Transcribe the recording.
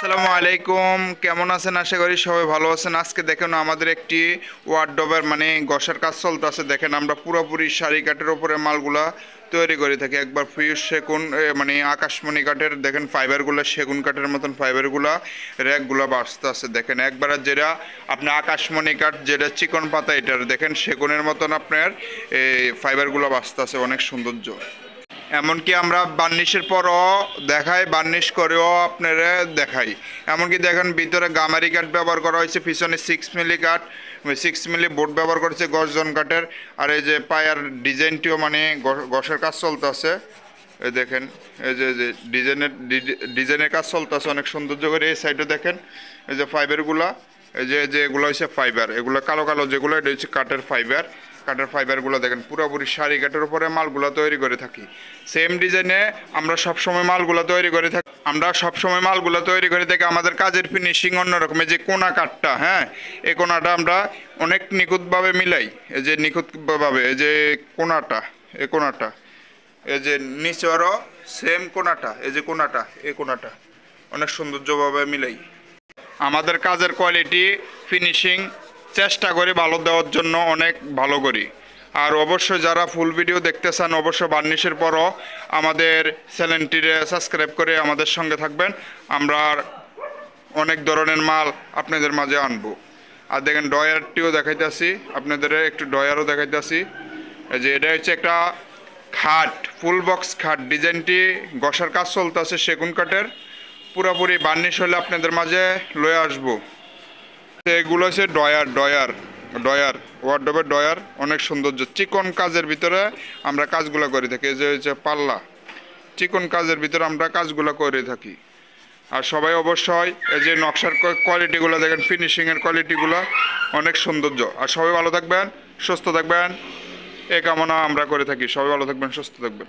আসসালামু আলাইকুম, কেমন আছেন? আশা করি সবাই ভালো আছেন। আজকে দেখেন আমাদের একটি ওয়ার্ডরোবের ঘষার কাজ চলতেছে। দেখেন আমরা পুরোপুরি শাড়ি কাঠের উপরে মালগুলা তৈরি করে থাকি। একবার ফিউজ সেগুন আকাশমণি কাঠের দেখেন ফাইবারগুলো সেগুন কাঠের মতন ফাইবারগুলা র্যাকগুলো বাঁচতে আছে। দেখেন একবার যেটা আপনার আকাশমণি কাঠ যেটা চিকন পাতা এটার দেখেন সেগুনের মতন আপনার এই ফাইবারগুলো বাঁচতে আছে, অনেক সৌন্দর্য। এমনকি আমরা বার্নিশের পরও দেখাই, বার্নিশ করেও আপনারা দেখাই। এমনকি দেখেন ভিতরে গামারি কাঠ ব্যবহার করা হয়েছে, পিছনে 6 মিলি কাঠ 6 মিলি বোর্ড ব্যবহার করেছে গর্জন কাঠের। আর এই যে পায়ার ডিজাইনটিও ঘষার কাজ চলতেছে। এই দেখেন এই যে ডিজাইনের কাজ চলতেছে অনেক সৌন্দর্য করে। এই সাইডে দেখেন এই যে ফাইবারগুলা, এই যে এগুলো হচ্ছে ফাইবার, এগুলো কালো কালো যেগুলো এটা হচ্ছে কাঠের ফাইবার। কাঠের ফাইবারগুলো দেখেন পুরোপুরি শাড়ি কাঠের উপরে মালগুলো তৈরি করে থাকি। সেম ডিজাইনে আমরা সবসময় মালগুলো তৈরি করে থাকি। আমাদের কাজের ফিনিশিং অন্যরকম। এই যে কোনা কাঠটা, হ্যাঁ, এই কোনাটা আমরা অনেক নিখুঁতভাবে মিলাই। এই যে নিখুঁতভাবে এই যে কোনাটা, এই কোনাটা, এই যে নিচেরও সেম কোনাটা, এই যে কোনাটা, এই কোনাটা অনেক সৌন্দর্যভাবে মিলাই। আমাদের কাজের কোয়ালিটি ফিনিশিং চেষ্টা করি ভালো দেওয়ার জন্য, অনেক ভালো করি। আর অবশ্যই যারা ফুল ভিডিও দেখতে চান অবশ্যই বার্নিশের পরও আমাদের চ্যানেলটিরে সাবস্ক্রাইব করে আমাদের সঙ্গে থাকবেন। আমরা অনেক ধরনের মাল আপনাদের মাঝে আনবো। আর দেখেন ডয়ারটিও দেখাইতেছি আপনাদের, একটু ডয়ারও দেখাইতেছি। যে এটা হচ্ছে একটা খাট, ফুল বক্স খাট। ডিজাইনটি ঘষার কাজ চলতেছে সেগুন কাঠের। পুরোপুরি বার্নিশ হলে আপনাদের মাঝে লয়ে আসবো। এগুলো হচ্ছে ডয়ার ওয়ার্ডরোবের ডয়ার, অনেক সৌন্দর্য। চিকন কাজের ভিতরে আমরা কাজগুলো করে থাকি। এই যে হচ্ছে পাল্লা, চিকন কাজের ভিতরে আমরা কাজগুলো করে থাকি। আর সবাই অবশ্যই এই যে নকশার কোয়ালিটিগুলো দেখেন, ফিনিশিংয়ের কোয়ালিটিগুলো অনেক সৌন্দর্য। আর সবাই ভালো থাকবেন, সুস্থ থাকবেন, এ কামনা আমরা করে থাকি। সবাই ভালো থাকবেন, সুস্থ থাকবেন।